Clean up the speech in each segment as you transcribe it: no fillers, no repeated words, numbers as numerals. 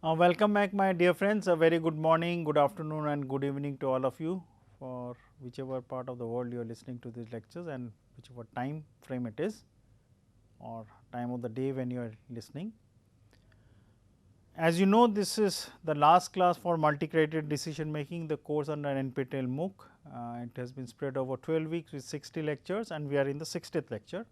Welcome back, my dear friends. A very good morning, good afternoon and good evening to all of you for whichever part of the world you are listening to these lectures and whichever time frame it is or time of the day when you are listening. As you know, this is the last class for multi-credited decision making, the course under NPTEL MOOC. It has been spread over 12 weeks with 60 lectures and we are in the 60th lecture.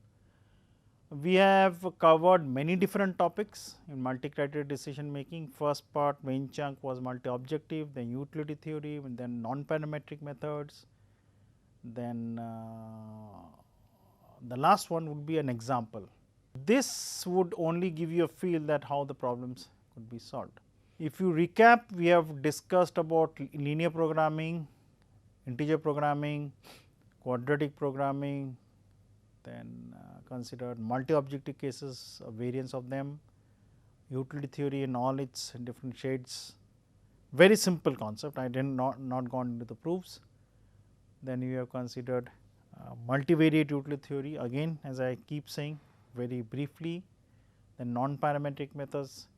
We have covered many different topics in multi-criteria decision making. First part, main chunk was multi-objective, then utility theory, and then non-parametric methods. Then the last one would be an example. This would only give you a feel that how the problems could be solved. If you recap, we have discussed about linear programming, integer programming, quadratic programming, then considered multi-objective cases, a variance of them, utility theory in all its different shades, very simple concept. I did not gone into the proofs. Then you have considered multivariate utility theory, again as I keep saying very briefly, then non-parametric methods,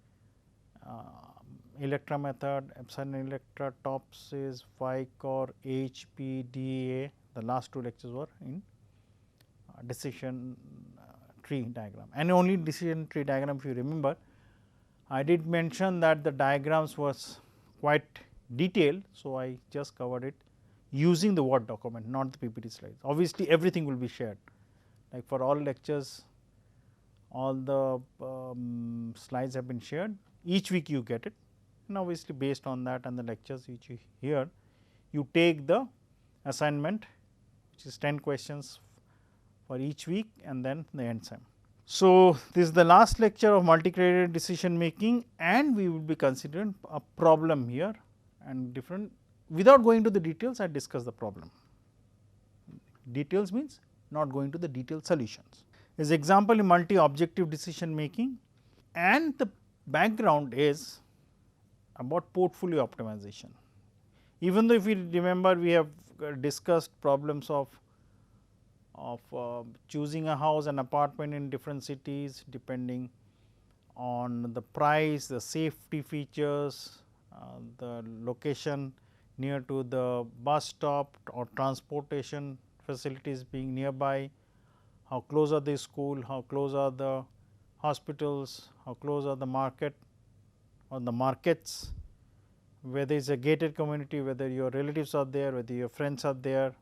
Electra method, epsilon Electra, Topsis, Ficor, HPDA. The last two lectures were in decision tree diagram, and only decision tree diagram, if you remember, I did mention that the diagrams was quite detailed. So, I just covered it using the Word document, not the PPT slides. Obviously, everything will be shared, like for all lectures, all the slides have been shared. Each week you get it, and obviously based on that and the lectures which you hear, you take the assignment, which is 10 questions for each week and then the end sum. So, this is the last lecture of multi-credited decision making, and we will be considering a problem here and different. Without going to the details, I discuss the problem. Details means not going to the detailed solutions. As example in multi-objective decision making, and the background is about portfolio optimization. Even though if we remember, we have discussed problems of choosing a house and apartment in different cities depending on the price, the safety features, the location near to the bus stop or transportation facilities being nearby, how close are the school, how close are the hospitals, how close are the market or the markets, whether it is a gated community, whether your relatives are there, whether your friends are there,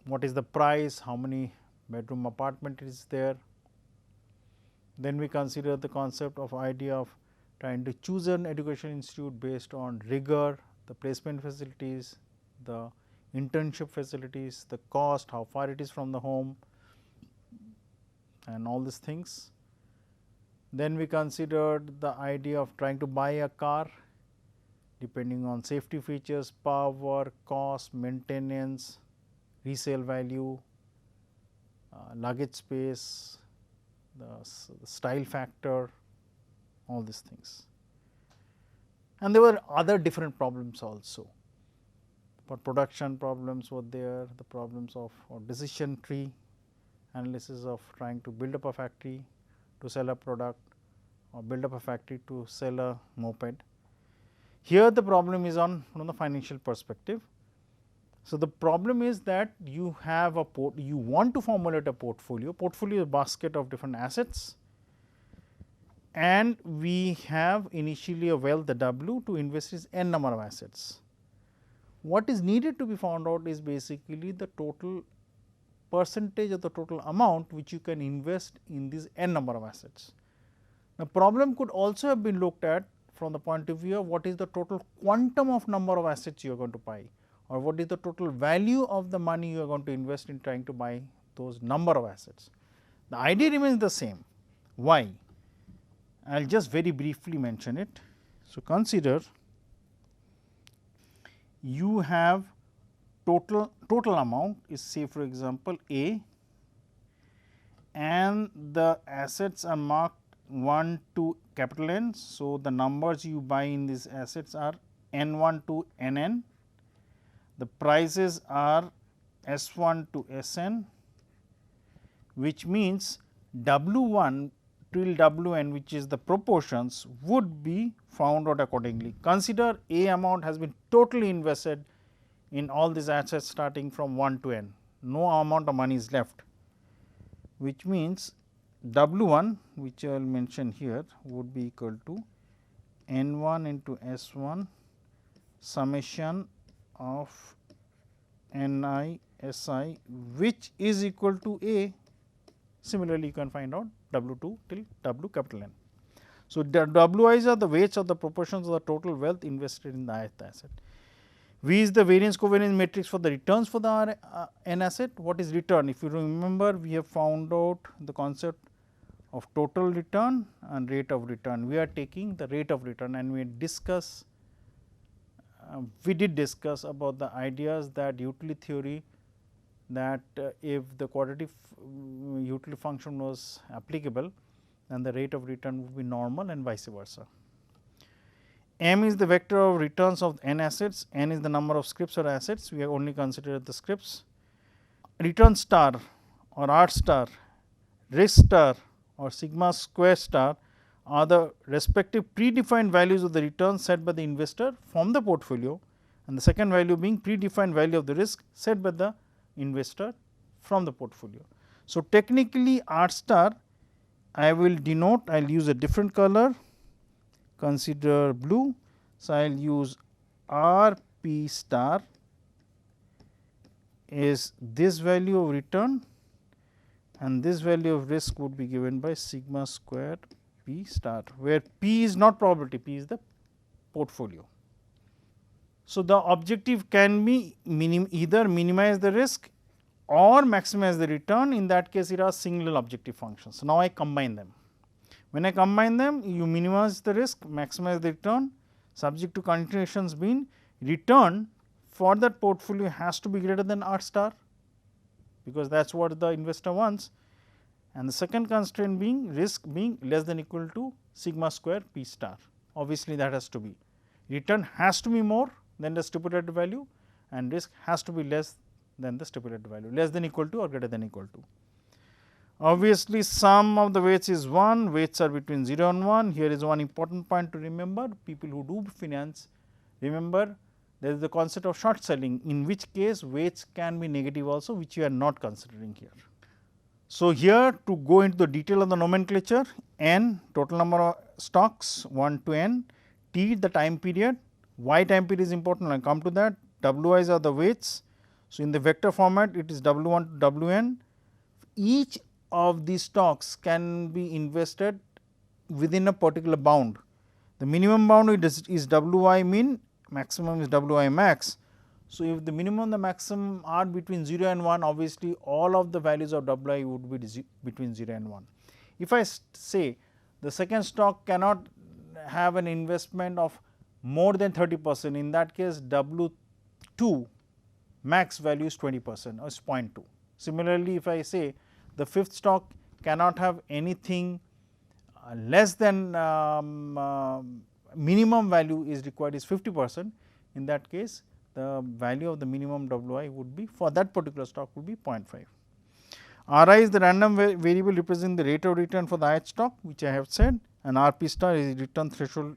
what is the price, how many bedroom apartment is there. Then we consider the concept of idea of trying to choose an education institute based on rigor, the placement facilities, the internship facilities, the cost, how far it is from the home and all these things. Then we considered the idea of trying to buy a car depending on safety features, power, cost, maintenance, resale value, luggage space, the style factor, all these things. And there were other different problems also. For production problems were there, the problems of decision tree analysis of trying to build up a factory to sell a product or build up a factory to sell a moped. Here the problem is on from the financial perspective. So, the problem is that you have a you want to formulate a portfolio. Portfolio is a basket of different assets, and we have initially a wealth, the W, to invest is n number of assets. What is needed to be found out is basically the total percentage of the total amount which you can invest in these n number of assets. Now, problem could also have been looked at from the point of view of what is the total quantum of number of assets you are going to buy, or what is the total value of the money you are going to invest in trying to buy those number of assets. The idea remains the same. Why? I will just very briefly mention it. So, consider you have total amount is, say for example, A, and the assets are marked 1 to capital N. So, the numbers you buy in these assets are N 1 to N n. The prices are S1 to Sn, which means W1 till Wn, which is the proportions, would be found out accordingly. Consider A amount has been totally invested in all these assets starting from 1 to n, no amount of money is left, which means W1, which I will mention here, would be equal to N1 into S1 summation of Ni Si, which is equal to A. Similarly, you can find out W2 till W capital N. So, the Wi's are the weights of the proportions of the total wealth invested in the ith asset. V is the variance covariance matrix for the returns for the n asset. What is return? If you remember, we have found out the concept of total return and rate of return. We are taking the rate of return, and we did discuss about the ideas that utility theory, that if the quadratic utility function was applicable, then the rate of return would be normal and vice versa. M is the vector of returns of n assets, n is the number of scrips or assets, we have only considered the scrips. Return star or R star, risk star or sigma square star are the respective predefined values of the return set by the investor from the portfolio, and the second value being predefined value of the risk set by the investor from the portfolio. So, technically R star I will denote, I will use a different color, consider blue. So, I will use R p star is this value of return, and this value of risk would be given by sigma square p star, where p is not probability, p is the portfolio. So, the objective can be either minimize the risk or maximize the return. In that case, it are single objective functions. So, now I combine them. When I combine them, you minimize the risk, maximize the return, subject to conditions being return for that portfolio has to be greater than R star, because that is what the investor wants, and the second constraint being risk being less than equal to sigma square p star. Obviously, that has to be return has to be more than the stipulated value, and risk has to be less than the stipulated value, less than equal to or greater than equal to. Obviously, sum of the weights is 1, weights are between 0 and 1. Here is one important point to remember, people who do finance, remember there is the concept of short selling, in which case weights can be negative also, which we are not considering here. So, here to go into the detail of the nomenclature, n total number of stocks 1 to n, t the time period, y time period is important, I will come to that, wi's are the weights. So, in the vector format it is w1 to wn. Each of these stocks can be invested within a particular bound. The minimum bound is wi min, maximum is wi max. So, if the minimum and the maximum are between 0 and 1, obviously all of the values of wi would be between 0 and 1. If I say the second stock cannot have an investment of more than 30%, in that case W2 max value is 20% or is 0.2. Similarly, if I say the fifth stock cannot have anything less than minimum value is required is 50%, in that case the value of the minimum wi would be for that particular stock would be 0.5. Ri is the random variable representing the rate of return for the ith stock, which I have said, and Rp star is return threshold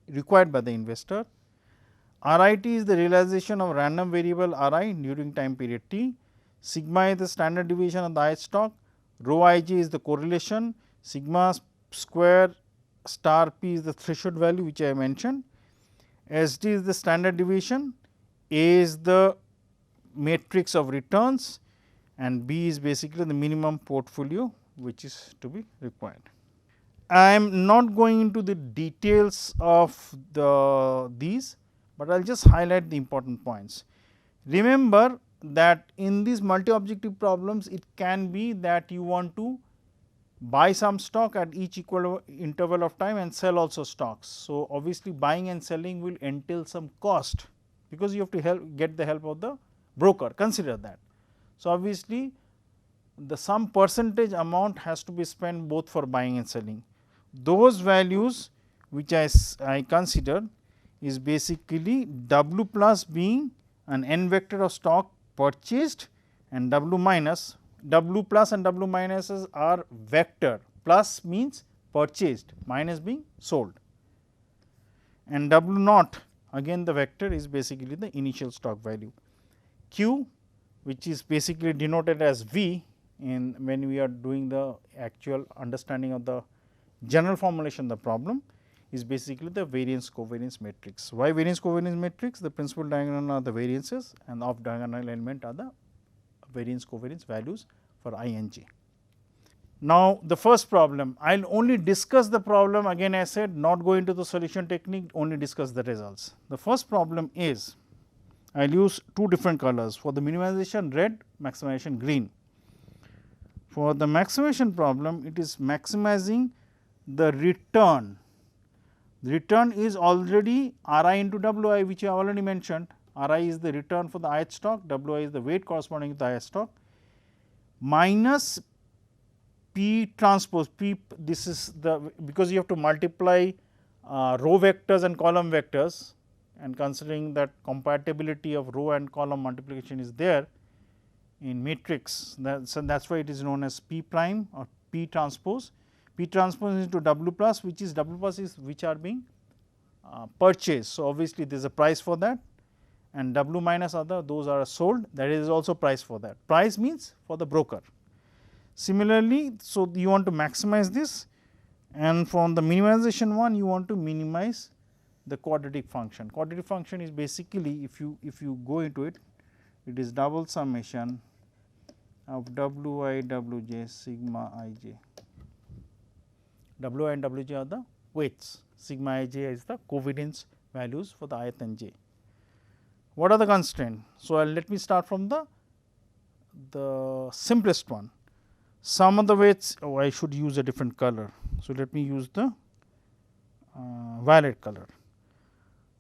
required by the investor. RIT is the realization of random variable Ri during time period t. Sigma is the standard deviation of the ith stock, rho ij is the correlation, sigma square star p is the threshold value which I have mentioned, SD is the standard deviation, A is the matrix of returns, and B is basically the minimum portfolio which is to be required. I am not going into the details of these, but I will just highlight the important points. Remember that in these multi-objective problems, it can be that you want to buy some stock at each equal interval of time and sell also stocks. So, obviously, buying and selling will entail some cost, because you have to get the help of the broker, consider that. So, obviously, some percentage amount has to be spent both for buying and selling. Those values which I consider is basically W plus being an n vector of stock purchased, and W minus, W plus and W minuses are vector plus means purchased, minus being sold, and W naught again the vector is basically the initial stock value. Q, which is basically denoted as V in when we are doing the actual understanding of the general formulation of the problem, is basically the variance covariance matrix. Why variance covariance matrix? The principal diagonal are the variances and off diagonal element are the variance covariance values for I and j. Now, the first problem, I will only discuss the problem, again I said not go into the solution technique, only discuss the results. The first problem is, I will use two different colors, for the minimization red, maximization green. For the maximization problem, it is maximizing the return. The return is already R I into W I, which I already mentioned. R I is the return for the ith stock, W I is the weight corresponding to the ith stock, minus P transpose. P, this is the, because you have to multiply row vectors and column vectors, and considering that compatibility of row and column multiplication is there in matrix, so that is why it is known as P prime or P transpose. P transpose is into W plus, which is W plus is which are being purchased. So, obviously, there is a price for that, and W minus other, those are sold, that is also price for that. Price means for the broker. Similarly, so you want to maximize this, and from the minimization one you want to minimize the quadratic function. Quadratic function is basically, if you go into it, it is double summation of W I W j sigma I j. W I and W j are the weights, sigma I j is the covariance values for the ith and j. What are the constraints? So, let me start from the simplest one. Sum of the weights, oh, I should use a different color. So, let me use the violet color.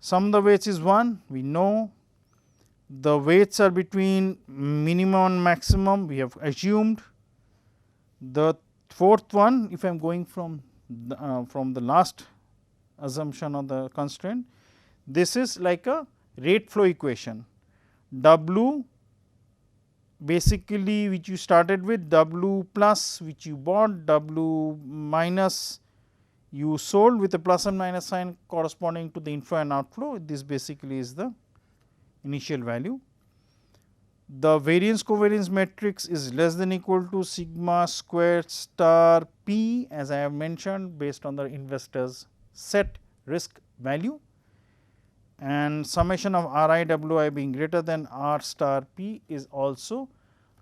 Sum of the weights is 1, we know. The weights are between minimum and maximum, we have assumed. The fourth one, if I am going from the last assumption of the constraint, this is like a rate flow equation. W basically which you started with, W plus which you bought, W minus you sold with a plus and minus sign corresponding to the inflow and outflow. This basically is the initial value. The variance covariance matrix is less than equal to sigma squared star P, as I have mentioned, based on the investor's set risk value, and summation of R I W I being greater than R star P is also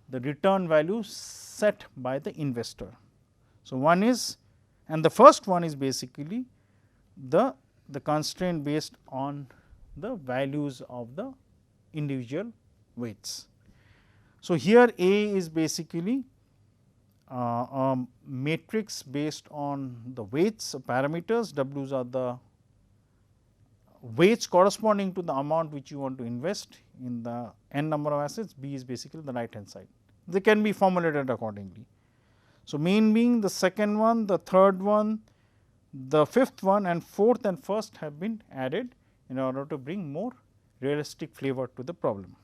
the return value set by the investor. So, one is, and the first one is basically the constraint based on the values of the individual weights. So, here A is basically a matrix based on the weights parameters, W's are the weights corresponding to the amount which you want to invest in the n number of assets, B is basically the right hand side. They can be formulated accordingly. So, main being the second one, the third one, the fifth one, and fourth and first have been added in order to bring more realistic flavor to the problem.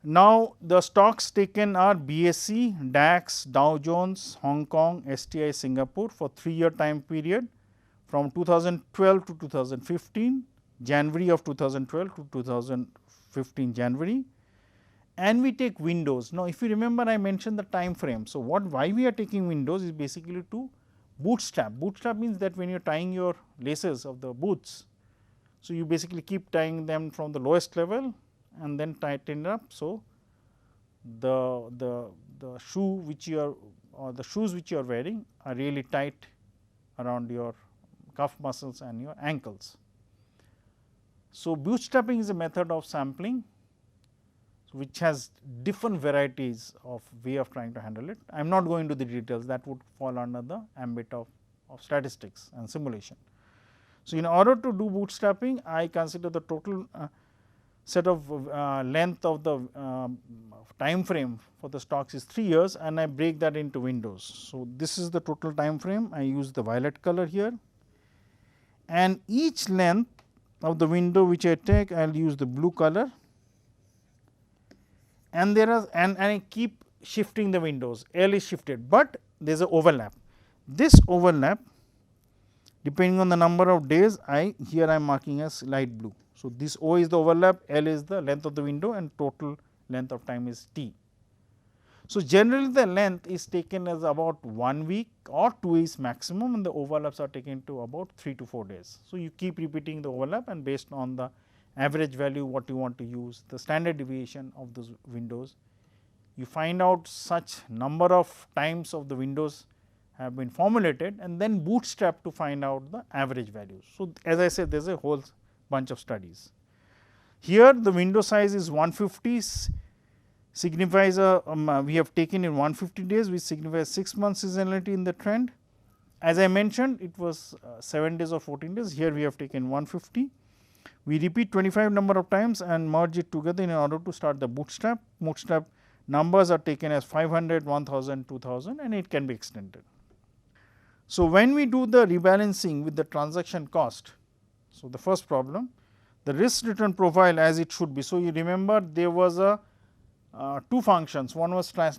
Now, the stocks taken are BSE, DAX, Dow Jones, Hong Kong, STI Singapore for 3-year time period from 2012 to 2015, January of 2012 to 2015 January, and we take windows. Now, if you remember, I mentioned the time frame. So, why we are taking windows is basically to bootstrap. Bootstrap means that when you are tying your laces of the boots, so you basically keep tying them from the lowest level and then tighten up. So, the shoe which you are, or the shoes which you are wearing are really tight around your calf muscles and your ankles. So, bootstrapping is a method of sampling which has different varieties of way of trying to handle it. I am not going to the details, that would fall under the ambit of statistics and simulation. So, in order to do bootstrapping, I consider the total set of length of the time frame for the stocks is 3 years, and I break that into windows. So, this is the total time frame, I use the violet color here, and each length of the window which I take, I will use the blue color, and there are, and I keep shifting the windows, L is shifted, but there is a overlap. This overlap, depending on the number of days, here I am marking as light blue. So, this O is the overlap, L is the length of the window and total length of time is T. So, generally the length is taken as about 1 week or 2 weeks maximum, and the overlaps are taken to about 3 to 4 days. So, you keep repeating the overlap, and based on the average value what you want to use, the standard deviation of those windows, you find out such number of times of the windows have been formulated and then bootstrap to find out the average values. So, as I said, there is a whole bunch of studies. Here the window size is 150, signifies we have taken in 150 days, which signifies 6 months seasonality in the trend. As I mentioned, it was 7 days or 14 days, here we have taken 150. We repeat 25 number of times and merge it together in order to start the bootstrap. Bootstrap numbers are taken as 500, 1000, 2000, and it can be extended. So, when we do the rebalancing with the transaction cost, so the first problem, the risk return profile as it should be. So, you remember there was a two functions, one was trying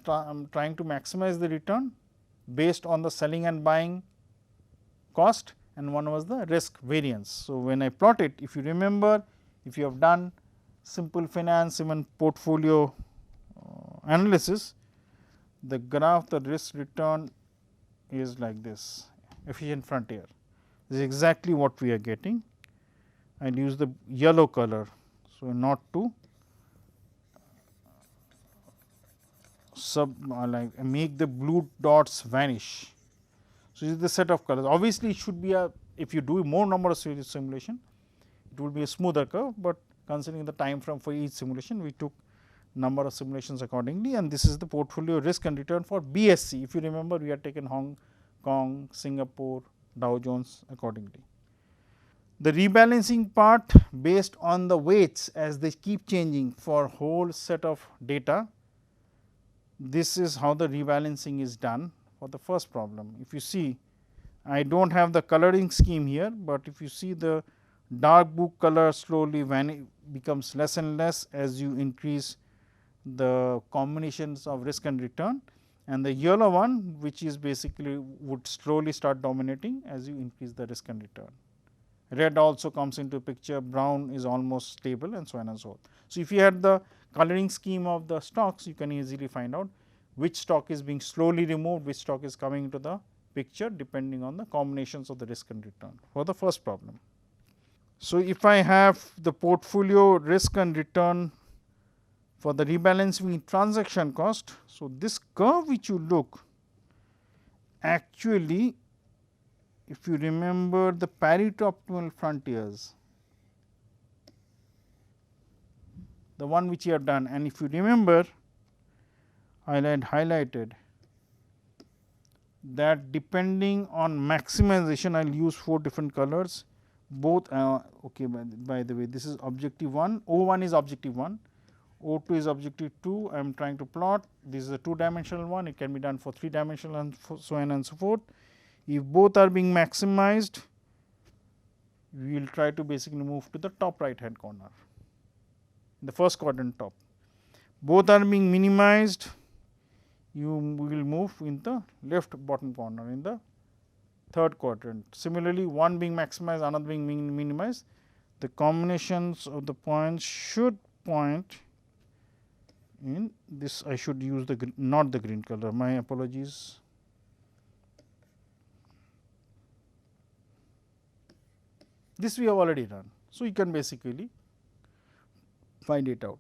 to maximize the return based on the selling and buying cost, and one was the risk variance. So, when I plot it, if you remember, if you have done simple finance, even portfolio analysis, the graph, the risk return is like this, efficient frontier. This is exactly what we are getting. I will use the yellow color. So, not to make the blue dots vanish. So, this is the set of colors. Obviously, it should be a, if you do more number of series simulation, it will be a smoother curve, but considering the time frame for each simulation, we took number of simulations accordingly, and this is the portfolio risk and return for BSE. If you remember, we had taken Hong Kong, Singapore, Dow Jones accordingly. The rebalancing part based on the weights as they keep changing for whole set of data, this is how the rebalancing is done for the first problem. If you see, I do not have the coloring scheme here, but if you see the dark blue color slowly becomes less and less as you increase the combinations of risk and return, and the yellow one, which is basically would slowly start dominating as you increase the risk and return. Red also comes into picture, brown is almost stable, and so on and so forth. So, if you had the coloring scheme of the stocks, you can easily find out which stock is being slowly removed, which stock is coming into the picture depending on the combinations of the risk and return for the first problem. So, if I have the portfolio risk and return for the rebalancing transaction cost. So, this curve which you look, actually if you remember the Pareto optimal frontiers, the one which you have done, and if you remember, I had highlighted that depending on maximization, I will use 4 different colors, both okay, by the way, this is objective 1, O1 is objective 1, O2 is objective 2, I am trying to plot, this is a 2 dimensional one, it can be done for 3 dimensional and so on and so forth. If both are being maximized, we will try to basically move to the top right hand corner, the first quadrant top. Both are being minimized, you will move in the left bottom corner in the third quadrant. Similarly, one being maximized, another being minimized, the combinations of the points should point in this. I should use the not the green color, my apologies. This we have already done. So, you can basically find it out.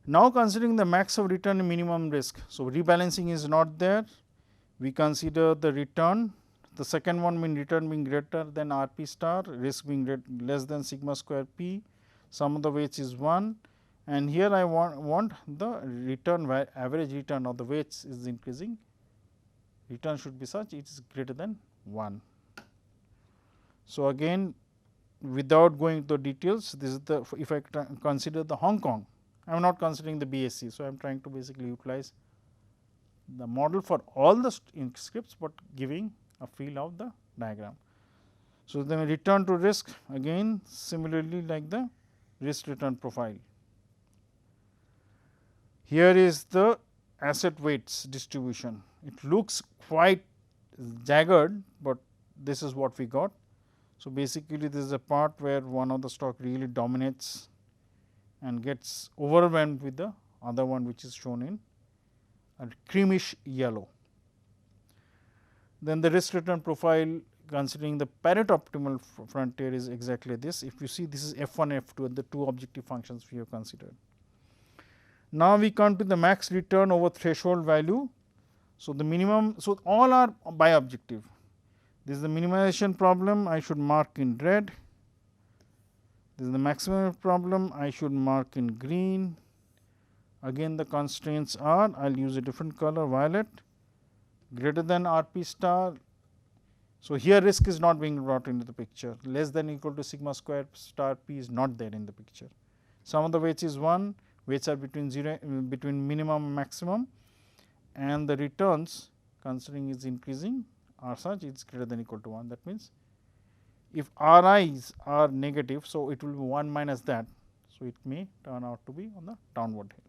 Now, considering the max of return and minimum risk. So, rebalancing is not there, we consider the return, the second one mean return being greater than R p star, risk being less than sigma square p, sum of the weights is 1, and here I want the return average return of the weights is increasing, return should be such it is greater than 1. So, again without going to the details, this is the, if I consider the Hong Kong, I am not considering the BSE. So, I am trying to basically utilize the model for all the scripts, but giving a feel of the diagram. So, then return to risk again similarly like the risk return profile. Here is the asset weights distribution, it looks quite jagged, but this is what we got. So, basically this is a part where one of the stock really dominates and gets overwhelmed with the other one, which is shown in a creamish yellow. Then the risk return profile considering the Pareto optimal frontier is exactly this. If you see, this is f1, f2 and the two objective functions we have considered. Now, we come to the max return over threshold value. So, the minimum, so all are bi-objective. This is the minimization problem, I should mark in red. This is the maximum problem, I should mark in green. Again the constraints are, I will use a different color, violet, greater than RP star. So, here risk is not being brought into the picture, less than equal to sigma square star p is not there in the picture. Sum of the weights is 1, weights are between between minimum and maximum, and the returns considering is increasing are such it is greater than equal to 1. That means, if Ri's are negative, so it will be 1 minus that. So, it may turn out to be on the downward hill.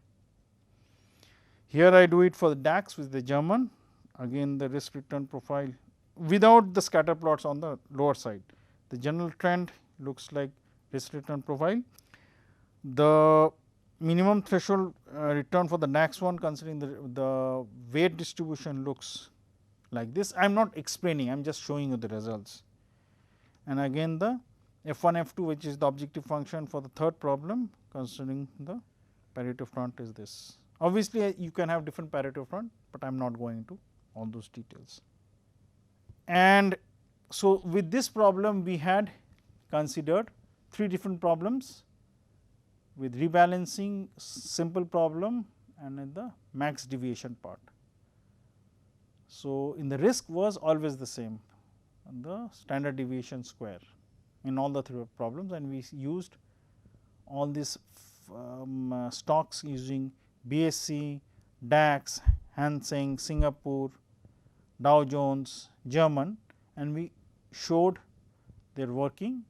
Here I do it for the DAX with the German, again the risk return profile without the scatter plots on the lower side. The general trend looks like risk return profile. The minimum threshold return for the DAX one considering the weight distribution looks like this. I am not explaining, I am just showing you the results. And again the f1, f2 which is the objective function for the third problem considering the Pareto front is this. Obviously, you can have different Pareto front, but I am not going into all those details. And so, with this problem we had considered 3 different problems with rebalancing, simple problem and in the max deviation part. So, in the risk was always the same, the standard deviation square in all the 3 problems, and we used all these stocks using BSC, DAX, Hang Seng, Singapore, Dow Jones, German, and we showed their working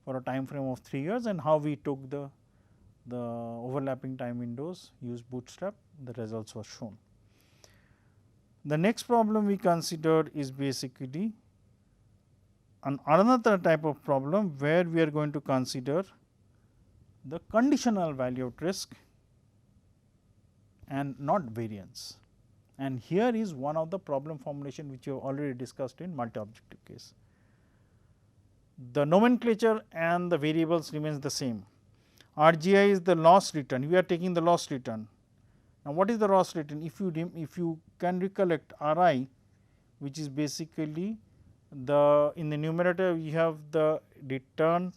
for a time frame of 3 years and how we took the overlapping time windows, used bootstrap, the results were shown. The next problem we considered is basically another type of problem where we are going to consider the conditional value at risk and not variance. And here is one of the problem formulation which we have already discussed in multi-objective case. The nomenclature and the variables remains the same. RGI is the loss return, we are taking the loss return. Now, what is the loss return? If you can recollect RI, which is basically the in the numerator you have the return,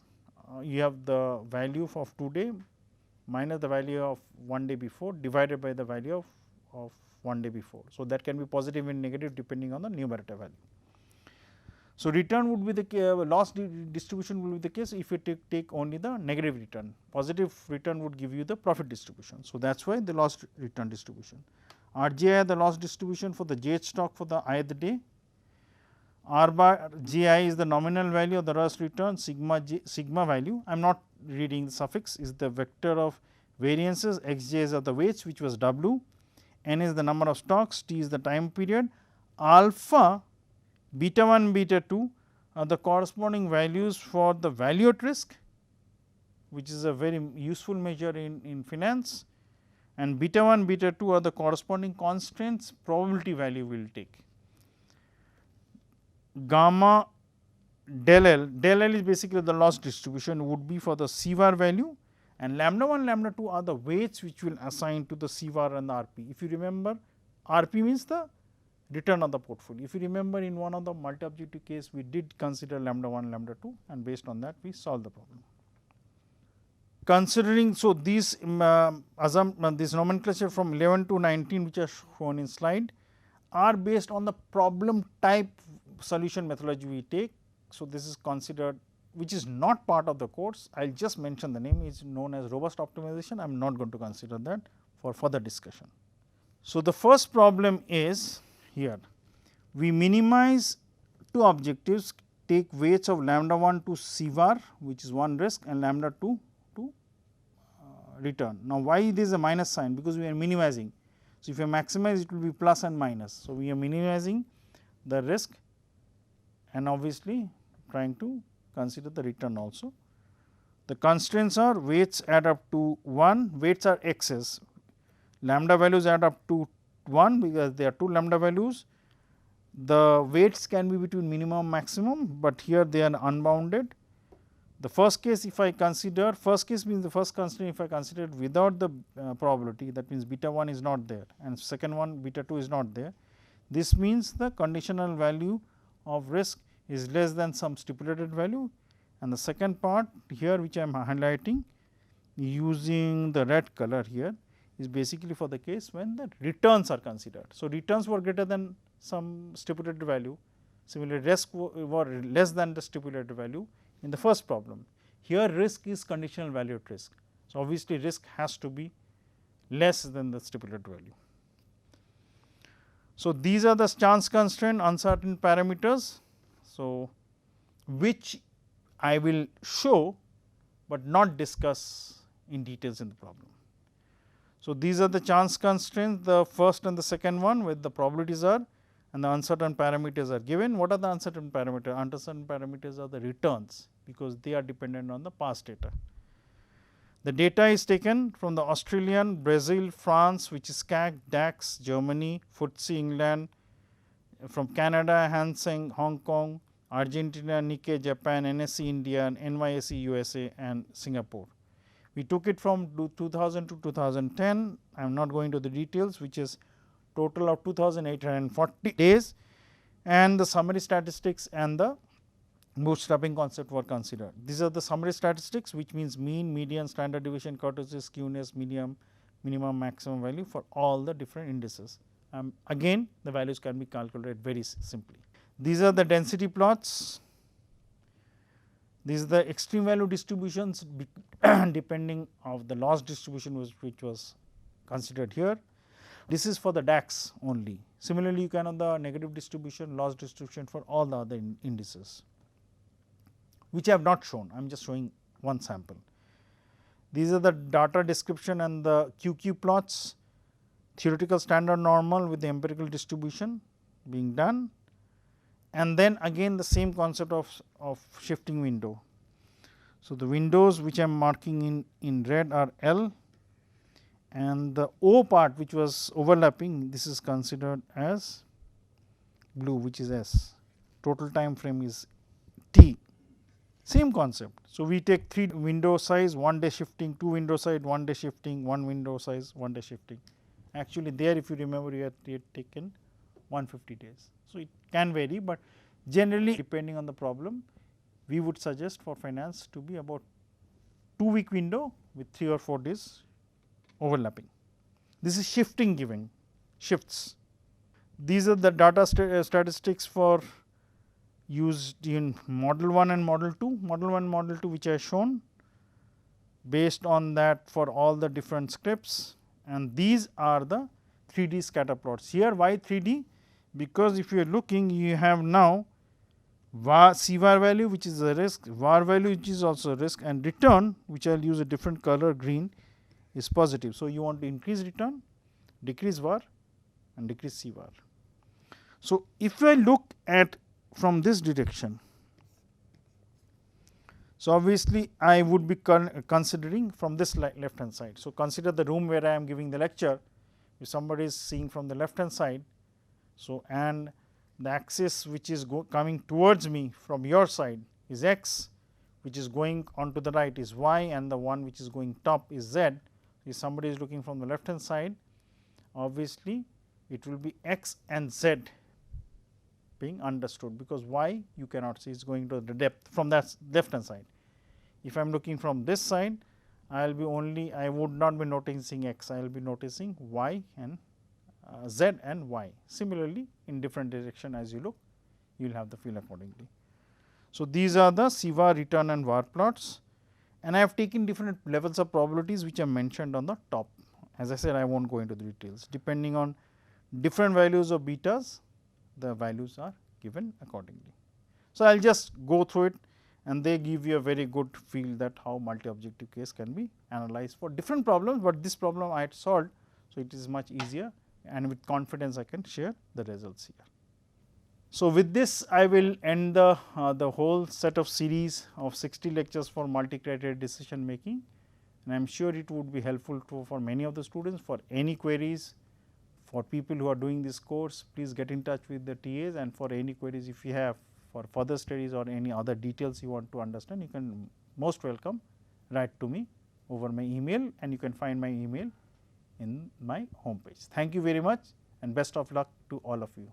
you have the value of today minus the value of 1 day before divided by the value of 1 day before. So, that can be positive and negative depending on the numerator value. So, return would be the loss distribution will be the case if you take only the negative return, positive return would give you the profit distribution. So, that is why the loss return distribution. RGI the loss distribution for the jth stock for the ith day, R bar GI is the nominal value of the loss return, sigma value, I am not reading the suffix, is the vector of variances, xj's are the weights which was W, n is the number of stocks, t is the time period, alpha, beta 1, beta 2 are the corresponding values for the value at risk, which is a very useful measure in finance, and beta 1, beta 2 are the corresponding constraints probability value we will take. Gamma del L is basically the loss distribution would be for the C var value, and lambda 1, lambda 2 are the weights which will assign to the C var and the RP. If you remember, RP means the return on the portfolio. If you remember, in one of the multi-objective case we did consider lambda 1, lambda 2 and based on that we solved the problem. Considering, so these this nomenclature from 11 to 19 which are shown in slide are based on the problem type solution methodology we take. So, this is considered which is not part of the course, I will just mention the name, is known as robust optimization, I am not going to consider that for further discussion. So, the first problem is here, we minimize 2 objectives, take weights of lambda 1 to C var which is one risk and lambda 2 to return. Now, why there is a minus sign? Because we are minimizing. So, if you maximize it will be plus and minus. So, we are minimizing the risk and obviously trying to consider the return also. The constraints are weights add up to 1, weights are x's, lambda values add up to 1 because there are 2 lambda values. The weights can be between minimum maximum, but here they are unbounded. The first case if I consider, first case means the first constraint if I consider it without the probability, that means beta 1 is not there and second one beta 2 is not there. This means the conditional value of risk is less than some stipulated value, and the second part here which I am highlighting using the red color here is basically for the case when the returns are considered. So, returns were greater than some stipulated value, similarly risk were less than the stipulated value in the first problem. Here risk is conditional value at risk. So, obviously risk has to be less than the stipulated value. So, these are the chance constraint uncertain parameters. So, which I will show, but not discuss in details in the problem. So, these are the chance constraints, the first and the second one where the probabilities are and the uncertain parameters are given. What are the uncertain parameters? Uncertain parameters are the returns because they are dependent on the past data. The data is taken from the Australian, Brazil, France, which is CAC, DAX, Germany, FTSE England, from Canada, Hang Seng, Hong Kong, Argentina, Nikkei, Japan, NSE India, NYSE USA and Singapore. We took it from 2000 to 2010. I am not going to the details, which is total of 2840 days, and the summary statistics and the bootstrapping concept were considered. These are the summary statistics, which means mean, median, standard deviation, kurtosis, skewness, medium, minimum, maximum value for all the different indices. Again the values can be calculated very simply. These are the density plots. These are the extreme value distributions depending of the loss distribution which was considered here. This is for the DAX only. Similarly, you can have the negative distribution, loss distribution for all the other indices, which I have not shown. I am just showing one sample. These are the data description and the QQ plots, theoretical standard normal with the empirical distribution being done, and then again the same concept of shifting window. So, the windows which I am marking in red are L, and the O part which was overlapping, this is considered as blue, which is S. Total time frame is T. Same concept. So, we take 3 window size, 1 day shifting, 2 window size, 1 day shifting, 1 window size, 1 day shifting. Actually, there if you remember, you had taken 150 days. So, it can vary, but generally depending on the problem, we would suggest for finance to be about 2-week window with 3 or 4 days overlapping. This is shifting giving shifts. These are the data statistics for used in model 1 and model 2. Model 1 and model 2 which I have shown based on that for all the different scripts, and these are the 3D scatter plots. Here why 3D? Because if you are looking, you have now C var value which is a risk, var value which is also a risk, and return which I will use a different color green is positive. So, you want to increase return, decrease var and decrease C var. So, if I look at from this direction, so obviously I would be considering from this left hand side. So, consider the room where I am giving the lecture. If somebody is seeing from the left hand side, so and the axis which is coming towards me from your side is x, which is going on to the right is y, and the one which is going top is z. If somebody is looking from the left hand side, obviously it will be x and z being understood, because y you cannot see, is going to the depth from that left hand side. If I am looking from this side, I will be only, I would not be noticing x, I will be noticing y and z and y. Similarly, in different direction as you look, you will have the feel accordingly. So, these are the C var, return and var plots, and I have taken different levels of probabilities which are mentioned on the top. As I said, I will not go into the details. Depending on different values of betas, the values are given accordingly. So, I will just go through it, and they give you a very good feel that how multi-objective case can be analyzed for different problems, but this problem I had solved. So, it is much easier, and with confidence I can share the results here. So, with this I will end the whole set of series of 60 lectures for multi-criteria decision making, and I am sure it would be helpful for many of the students. For any queries, for people who are doing this course, please get in touch with the TAs, and for any queries if you have for further studies or any other details you want to understand, you can most welcome write to me over my email, and you can find my email in my home page. Thank you very much and best of luck to all of you.